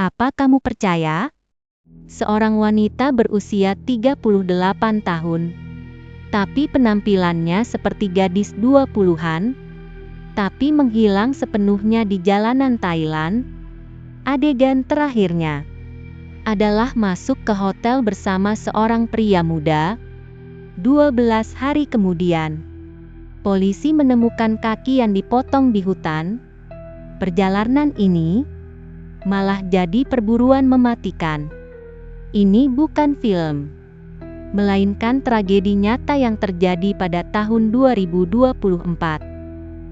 Apa kamu percaya? Seorang wanita berusia 38 tahun. Tapi penampilannya seperti gadis 20-an, tapi menghilang sepenuhnya di jalanan Thailand. Adegan terakhirnya adalah masuk ke hotel bersama seorang pria muda. 12 hari kemudian, polisi menemukan kaki yang dipotong di hutan. Perjalanan ini malah jadi perburuan mematikan. Ini bukan film, melainkan tragedi nyata yang terjadi pada tahun 2024.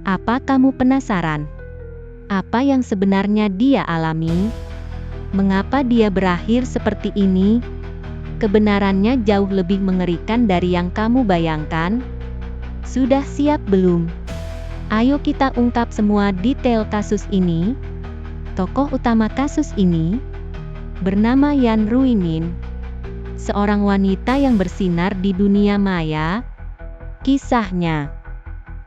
Apa kamu penasaran? Apa yang sebenarnya dia alami? Mengapa dia berakhir seperti ini? Kebenarannya jauh lebih mengerikan dari yang kamu bayangkan. Sudah siap belum? Ayo kita ungkap semua detail kasus ini. Tokoh utama kasus ini bernama Yan Rui Min, seorang wanita yang bersinar di dunia maya. Kisahnya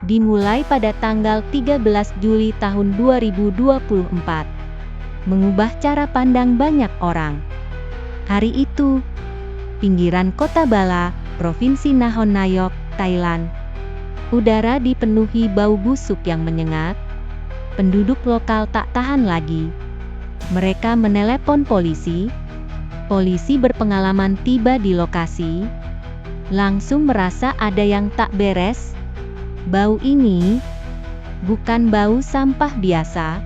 dimulai pada tanggal 13 Juli tahun 2024, mengubah cara pandang banyak orang. Hari itu, pinggiran kota Bala, Provinsi Nakhon Nayok, Thailand. Udara dipenuhi bau busuk yang menyengat. Penduduk lokal tak tahan lagi. Mereka menelepon polisi. Polisi berpengalaman tiba di lokasi, langsung merasa ada yang tak beres. Bau ini bukan bau sampah biasa,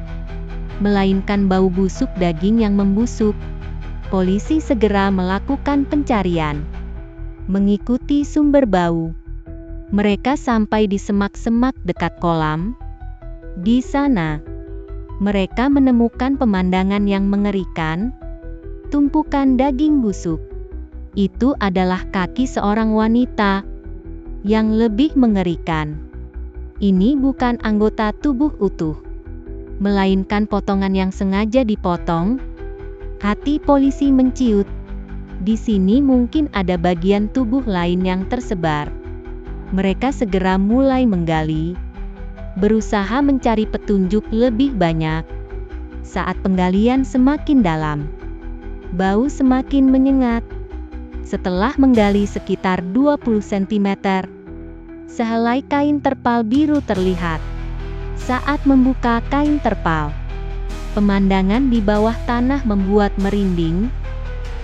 melainkan bau busuk daging yang membusuk. Polisi segera melakukan pencarian, mengikuti sumber bau. Mereka sampai di semak-semak dekat kolam. Di sana, mereka menemukan pemandangan yang mengerikan. Tumpukan daging busuk. Itu adalah kaki seorang wanita. Yang lebih mengerikan, ini bukan anggota tubuh utuh, melainkan potongan yang sengaja dipotong. Hati polisi menciut. Di sini mungkin ada bagian tubuh lain yang tersebar. Mereka segera mulai menggali, berusaha mencari petunjuk lebih banyak. Saat penggalian semakin dalam, bau semakin menyengat. Setelah menggali sekitar 20 cm, sehelai kain terpal biru terlihat. Saat membuka kain terpal, pemandangan di bawah tanah membuat merinding.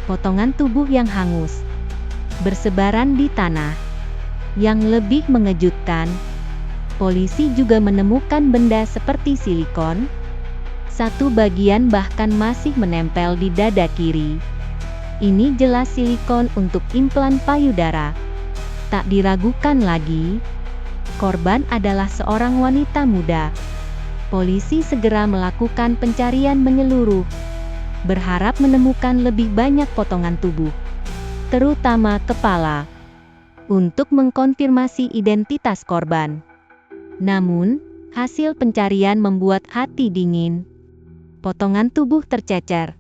Potongan tubuh yang hangus bersebaran di tanah. Yang lebih mengejutkan, polisi juga menemukan benda seperti silikon. Satu bagian bahkan masih menempel di dada kiri. Ini jelas silikon untuk implan payudara. Tak diragukan lagi, korban adalah seorang wanita muda. Polisi segera melakukan pencarian menyeluruh, berharap menemukan lebih banyak potongan tubuh, terutama kepala, untuk mengkonfirmasi identitas korban. Namun, hasil pencarian membuat hati dingin. Potongan tubuh tercecer,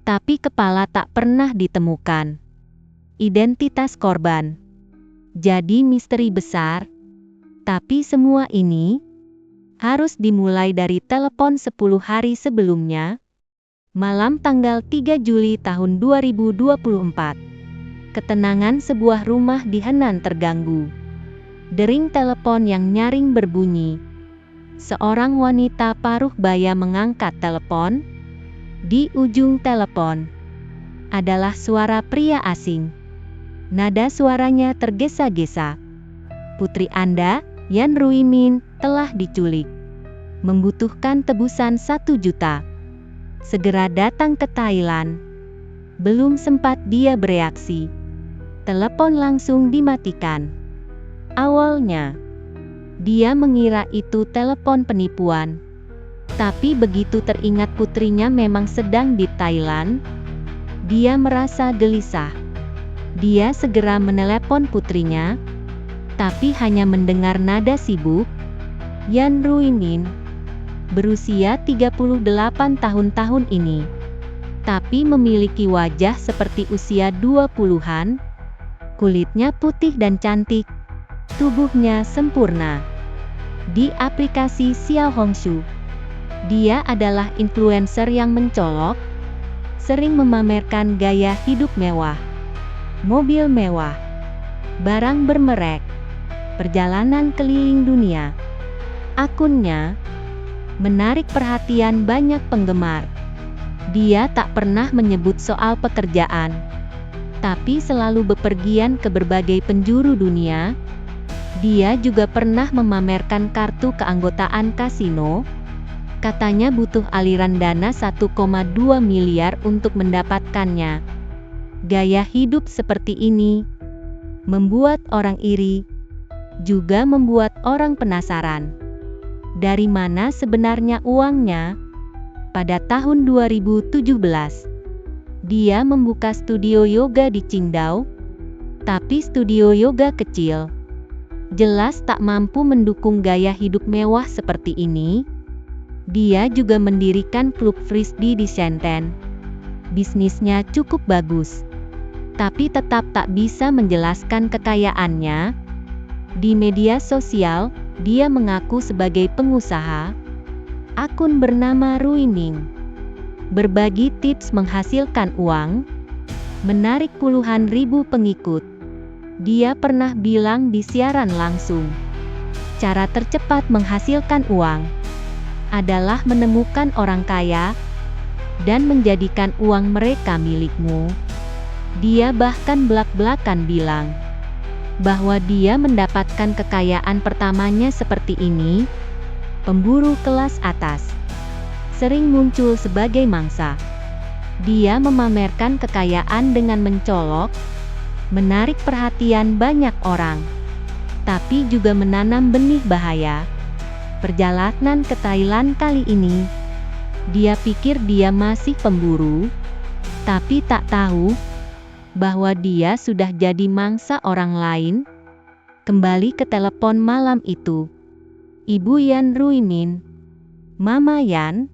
tapi kepala tak pernah ditemukan. Identitas korban jadi misteri besar. Tapi semua ini harus dimulai dari telepon 10 hari sebelumnya. Malam tanggal 3 Juli tahun 2024. Ketenangan sebuah rumah di Henan terganggu. Dering telepon yang nyaring berbunyi. Seorang wanita paruh baya mengangkat telepon. Di ujung telepon adalah suara pria asing. Nada suaranya tergesa-gesa. Putri Anda, Yan Rui Min, telah diculik. Membutuhkan tebusan 1 juta. Segera datang ke Thailand. Belum sempat dia bereaksi, telepon langsung dimatikan. Awalnya, dia mengira itu telepon penipuan. Tapi begitu teringat putrinya memang sedang di Thailand, dia merasa gelisah. Dia segera menelepon putrinya, tapi hanya mendengar nada sibuk. Yan Rui Min, berusia 38 tahun ini, tapi memiliki wajah seperti usia 20-an. Kulitnya putih dan cantik, tubuhnya sempurna. Di aplikasi Xiaohongshu, dia adalah influencer yang mencolok. sering memamerkan gaya hidup mewah, mobil mewah, barang bermerek, perjalanan keliling dunia. Akunnya menarik perhatian banyak penggemar. Dia tak pernah menyebut soal pekerjaan, tapi selalu bepergian ke berbagai penjuru dunia. Dia juga pernah memamerkan kartu keanggotaan kasino. Katanya butuh aliran dana 1,2 miliar untuk mendapatkannya. Gaya hidup seperti ini membuat orang iri, juga membuat orang penasaran. Dari mana sebenarnya uangnya? Pada tahun 2017, dia membuka studio yoga di Qingdao, tapi studio yoga kecil. Jelas tak mampu mendukung gaya hidup mewah seperti ini. Dia juga mendirikan klub frisbee di Shenzhen. Bisnisnya cukup bagus, tapi tetap tak bisa menjelaskan kekayaannya. Di media sosial, dia mengaku sebagai pengusaha. Akun bernama Ruiming berbagi tips menghasilkan uang, menarik puluhan ribu pengikut. Dia pernah bilang di siaran langsung, cara tercepat menghasilkan uang adalah menemukan orang kaya dan menjadikan uang mereka milikmu. Dia bahkan belak-belakan bilang bahwa dia mendapatkan kekayaan pertamanya seperti ini. Pemburu kelas atas sering muncul sebagai mangsa. Dia memamerkan kekayaan dengan mencolok, menarik perhatian banyak orang, tapi juga menanam benih bahaya. Perjalanan ke Thailand kali ini, dia pikir dia masih pemburu, tapi tak tahu bahwa dia sudah jadi mangsa orang lain. Kembali ke telepon malam itu, Ibu Yan Ruimin, Mama Yan,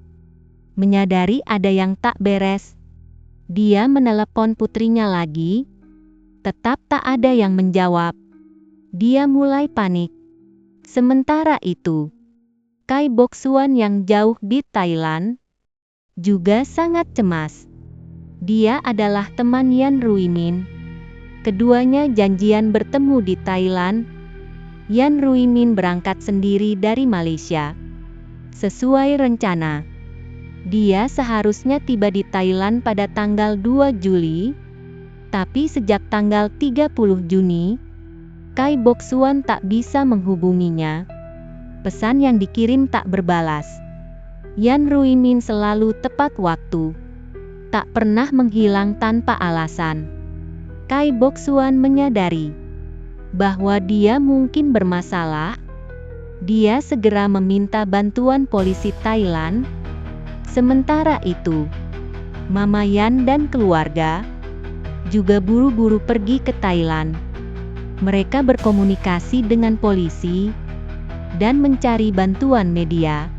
menyadari ada yang tak beres. Dia menelepon putrinya lagi, tetap tak ada yang menjawab. Dia mulai panik. Sementara itu, Kai Boksuan yang jauh di Thailand juga sangat cemas. Dia adalah teman Yan Ruimin. Keduanya janjian bertemu di Thailand. Yan Ruimin berangkat sendiri dari Malaysia. Sesuai rencana, dia seharusnya tiba di Thailand pada tanggal 2 Juli, tapi sejak tanggal 30 Juni, Kai Boksuan tak bisa menghubunginya. Pesan yang dikirim tak berbalas. Yan Ruimin selalu tepat waktu, tak pernah menghilang tanpa alasan. Kai Boksuan menyadari bahwa dia mungkin bermasalah. Dia segera meminta bantuan polisi Thailand. Sementara itu, Mama Yan dan keluarga juga buru-buru pergi ke Thailand. Mereka berkomunikasi dengan polisi dan mencari bantuan media.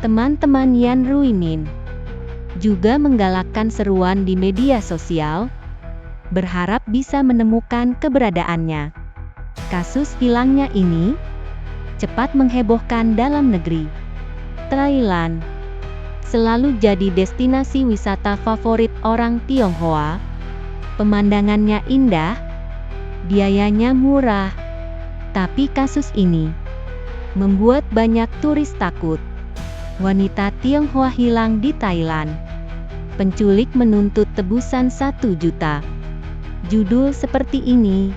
Teman-teman Yan Ruimin juga menggalakkan seruan di media sosial, berharap bisa menemukan keberadaannya. Kasus hilangnya ini cepat menghebohkan dalam negeri. Thailand selalu jadi destinasi wisata favorit orang Tionghoa. Pemandangannya indah, biayanya murah, tapi kasus ini membuat banyak turis takut. Wanita Tionghoa hilang di Thailand. Penculik menuntut tebusan 1 juta. Judul seperti ini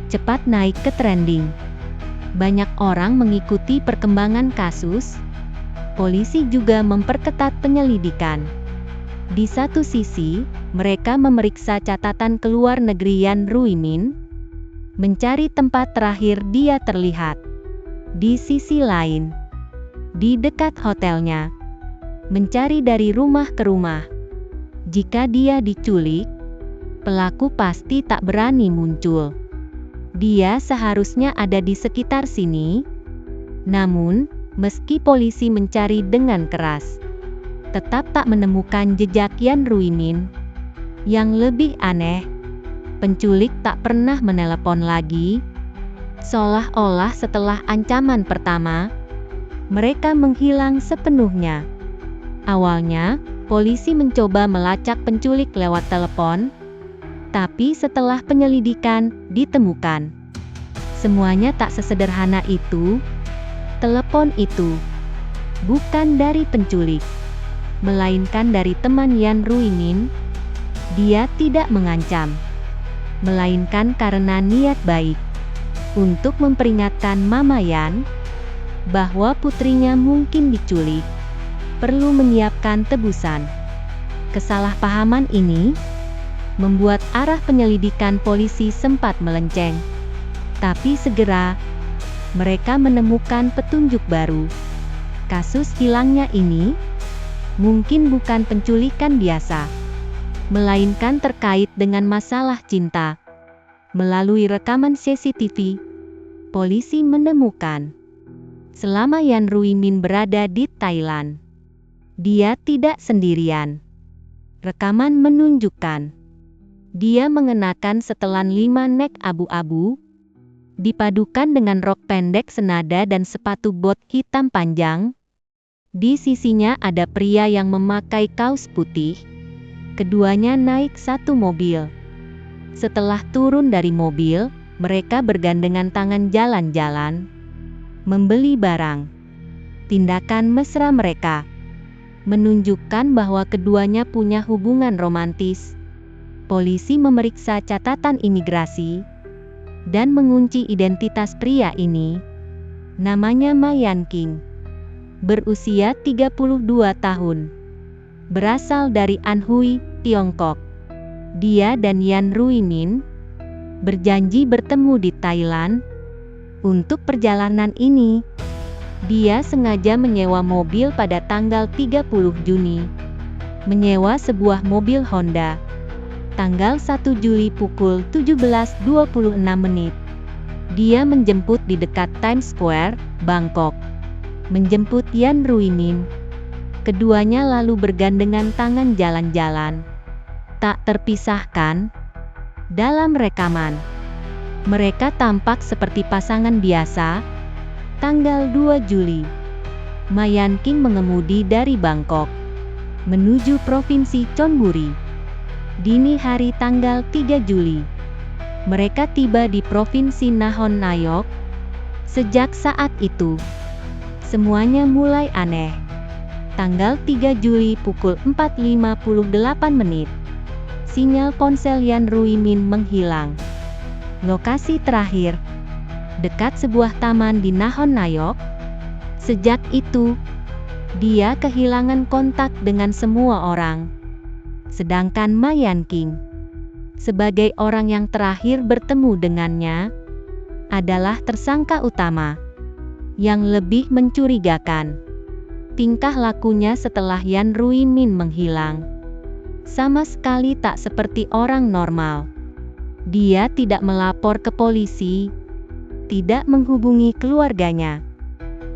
cepat naik ke trending. Banyak orang mengikuti perkembangan kasus. Polisi juga memperketat penyelidikan. Di satu sisi, mereka memeriksa catatan keluar negeri Yan Ruimin, mencari tempat terakhir dia terlihat. Di sisi lain, di dekat hotelnya, mencari dari rumah ke rumah. Jika dia diculik, pelaku pasti tak berani muncul. Dia seharusnya ada di sekitar sini. Namun, meski polisi mencari dengan keras, tetap tak menemukan jejak Yan Ruimin. Yang lebih aneh, penculik tak pernah menelepon lagi. Seolah-olah setelah ancaman pertama, mereka menghilang sepenuhnya. Awalnya, Polisi mencoba melacak penculik lewat telepon, tapi setelah penyelidikan, ditemukan semuanya tak sesederhana itu. Telepon itu bukan dari penculik, melainkan dari teman Yan Ruimin. Dia tidak mengancam, melainkan karena niat baik untuk memperingatkan Mama Yan bahwa putrinya mungkin diculik, perlu menyiapkan tebusan. Kesalahpahaman ini membuat arah penyelidikan polisi sempat melenceng. Tapi segera, mereka menemukan petunjuk baru. Kasus hilangnya ini mungkin bukan penculikan biasa, melainkan terkait dengan masalah cinta. Melalui rekaman CCTV, polisi menemukan selama Yan Ruimin berada di Thailand, dia tidak sendirian. Rekaman menunjukkan dia mengenakan setelan 5 nek abu-abu, dipadukan dengan rok pendek senada dan sepatu bot hitam panjang. Di sisinya ada pria yang memakai kaos putih. Keduanya naik satu mobil. Setelah turun dari mobil, mereka bergandengan tangan jalan-jalan, membeli barang. Tindakan mesra mereka menunjukkan bahwa keduanya punya hubungan romantis. Polisi memeriksa catatan imigrasi dan mengunci identitas pria ini. Namanya Ma Yanqing, berusia 32 tahun, berasal dari Anhui, Tiongkok. Dia dan Yan Ruimin berjanji bertemu di Thailand. Untuk perjalanan ini, dia sengaja menyewa mobil pada tanggal 30 Juni. Menyewa sebuah mobil Honda. Tanggal 1 Juli pukul 17.26. Dia menjemput di dekat Times Square, Bangkok. Menjemput Yan Ruimin. Keduanya lalu bergandengan tangan jalan-jalan, tak terpisahkan. Dalam rekaman, mereka tampak seperti pasangan biasa. Tanggal 2 Juli, Ma Yanqing mengemudi dari Bangkok menuju Provinsi Chonburi. Dini hari tanggal 3 Juli, mereka tiba di Provinsi Nakhon Nayok. Sejak saat itu, semuanya mulai aneh. Tanggal 3 Juli pukul 4.58, sinyal ponsel Yan Ruimin menghilang. Lokasi terakhir, dekat sebuah taman di Nakhon Nayok. Sejak itu, dia kehilangan kontak dengan semua orang. Sedangkan Ma Yanqing, sebagai orang yang terakhir bertemu dengannya, adalah tersangka utama. Yang lebih mencurigakan, tingkah lakunya setelah Yan Ruimin menghilang sama sekali tak seperti orang normal. Dia tidak melapor ke polisi, tidak menghubungi keluarganya,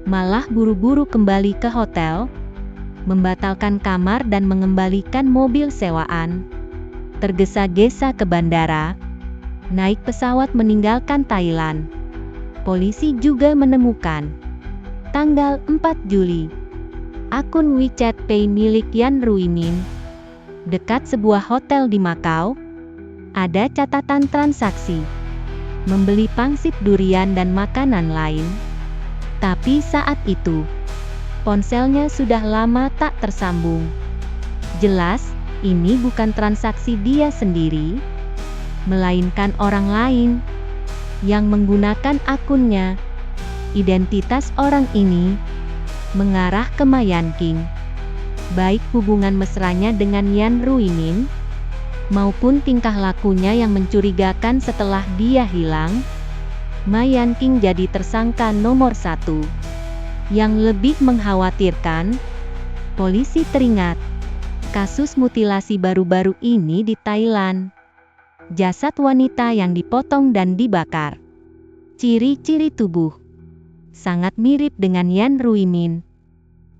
malah buru-buru kembali ke hotel, membatalkan kamar dan mengembalikan mobil sewaan, tergesa-gesa ke bandara, naik pesawat meninggalkan Thailand. Polisi juga menemukan, tanggal 4 Juli, akun WeChat Pay milik Yan Ruimin. Dekat sebuah hotel di Macau, ada catatan transaksi, membeli pangsit durian dan makanan lain. Tapi saat itu, ponselnya sudah lama tak tersambung. Jelas, ini bukan transaksi dia sendiri, melainkan orang lain yang menggunakan akunnya. Identitas orang ini mengarah ke Ma Yanqing. Baik hubungan mesranya dengan Yan Ruimin, maupun tingkah lakunya yang mencurigakan setelah dia hilang. Ma Yanqing jadi tersangka nomor 1. Yang lebih mengkhawatirkan, polisi teringat kasus mutilasi baru-baru ini di Thailand. Jasad wanita yang dipotong dan dibakar. Ciri-ciri tubuh sangat mirip dengan Yan Ruimin.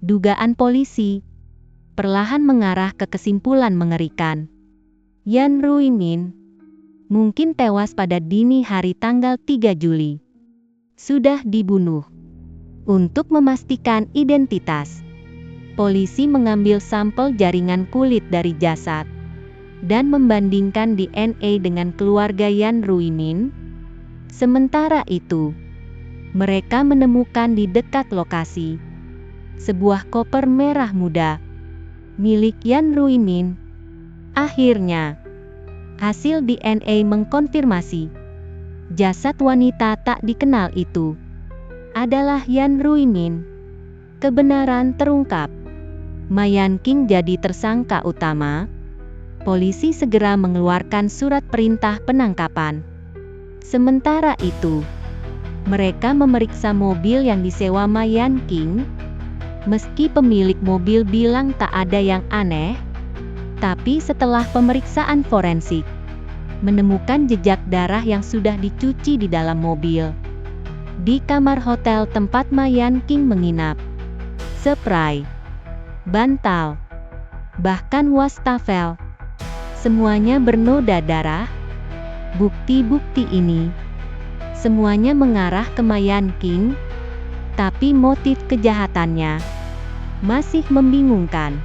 Dugaan polisi perlahan mengarah ke kesimpulan mengerikan. Yan Ruimin mungkin tewas pada dini hari tanggal 3 Juli. Sudah dibunuh. Untuk memastikan identitas, Polisi mengambil sampel jaringan kulit dari jasad dan membandingkan DNA dengan keluarga Yan Ruimin. Sementara itu, mereka menemukan di dekat lokasi sebuah koper merah muda milik Yan Ruimin. Akhirnya, hasil DNA mengkonfirmasi jasad wanita tak dikenal itu adalah Yan Ruimin. Kebenaran terungkap. Ma Yanqing jadi tersangka utama. Polisi segera mengeluarkan surat perintah penangkapan. Sementara itu, mereka memeriksa mobil yang disewa Ma Yanqing. Meski pemilik mobil bilang tak ada yang aneh, tapi setelah pemeriksaan forensik, menemukan jejak darah yang sudah dicuci di dalam mobil. Di kamar hotel tempat Ma Yanqing menginap, spray, bantal, bahkan wastafel, semuanya bernoda darah. Bukti-bukti ini semuanya mengarah ke Ma Yanqing, tapi motif kejahatannya masih membingungkan.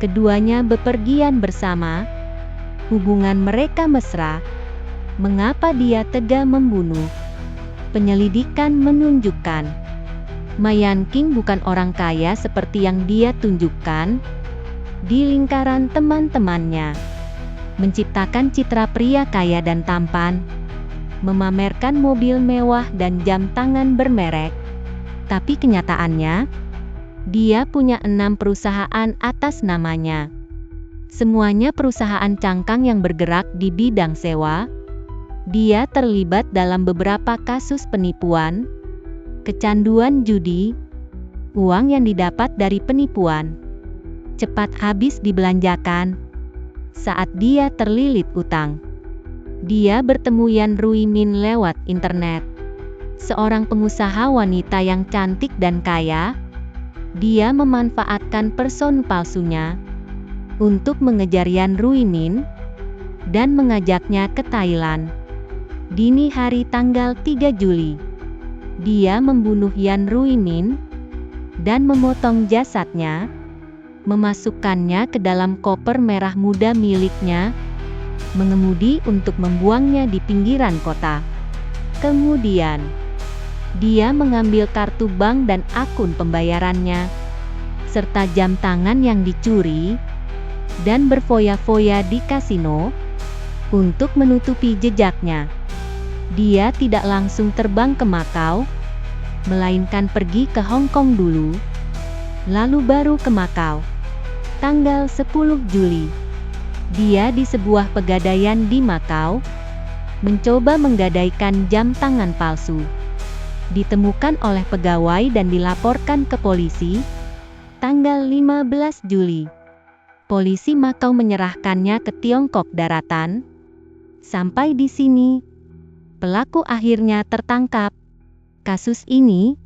Keduanya bepergian bersama, hubungan mereka mesra. Mengapa dia tega membunuh? Penyelidikan menunjukkan Ma Yanqing bukan orang kaya seperti yang dia tunjukkan di lingkaran teman-temannya. Menciptakan citra pria kaya dan tampan, memamerkan mobil mewah dan jam tangan bermerek. Tapi kenyataannya, dia punya 6 perusahaan atas namanya. Semuanya perusahaan cangkang yang bergerak di bidang sewa. Dia terlibat dalam beberapa kasus penipuan, kecanduan judi, uang yang didapat dari penipuan cepat habis dibelanjakan saat dia terlilit utang. Dia bertemu Yan Ruimin lewat internet, seorang pengusaha wanita yang cantik dan kaya. Dia memanfaatkan person palsunya untuk mengejar Yan Ruimin dan mengajaknya ke Thailand. Dini hari tanggal 3 Juli, dia membunuh Yan Ruimin dan memotong jasadnya, memasukkannya ke dalam koper merah muda miliknya, mengemudi untuk membuangnya di pinggiran kota. Kemudian, dia mengambil kartu bank dan akun pembayarannya, serta jam tangan yang dicuri, dan berfoya-foya di kasino untuk menutupi jejaknya. Dia tidak langsung terbang ke Makau, melainkan pergi ke Hong Kong dulu, lalu baru ke Makau. Tanggal 10 Juli, dia di sebuah pegadaian di Makau, mencoba menggadaikan jam tangan palsu. Ditemukan oleh pegawai dan dilaporkan ke polisi. Tanggal 15 Juli, polisi Makau menyerahkannya ke Tiongkok Daratan. Sampai di sini, pelaku akhirnya tertangkap. Kasus ini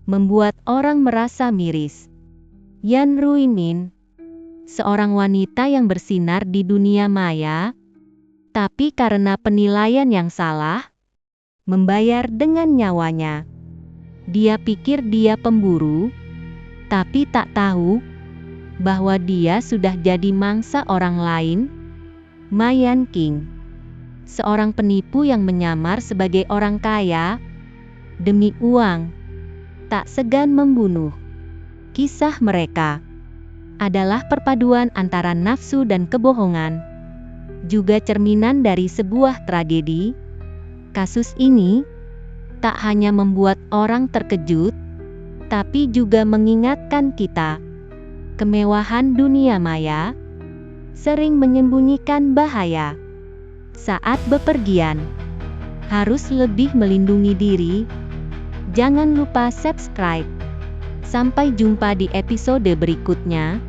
membuat orang merasa miris. Yan Ruimin, seorang wanita yang bersinar di dunia maya, tapi karena penilaian yang salah, membayar dengan nyawanya. Dia pikir dia pemburu, tapi tak tahu bahwa dia sudah jadi mangsa orang lain. Ma Yanqing, seorang penipu yang menyamar sebagai orang kaya demi uang, tak segan membunuh. Kisah mereka adalah perpaduan antara nafsu dan kebohongan, juga cerminan dari sebuah tragedi. Kasus ini tak hanya membuat orang terkejut, tapi juga mengingatkan kita, kemewahan dunia maya sering menyembunyikan bahaya. Saat bepergian, harus lebih melindungi diri. Jangan lupa subscribe. Sampai jumpa di episode berikutnya.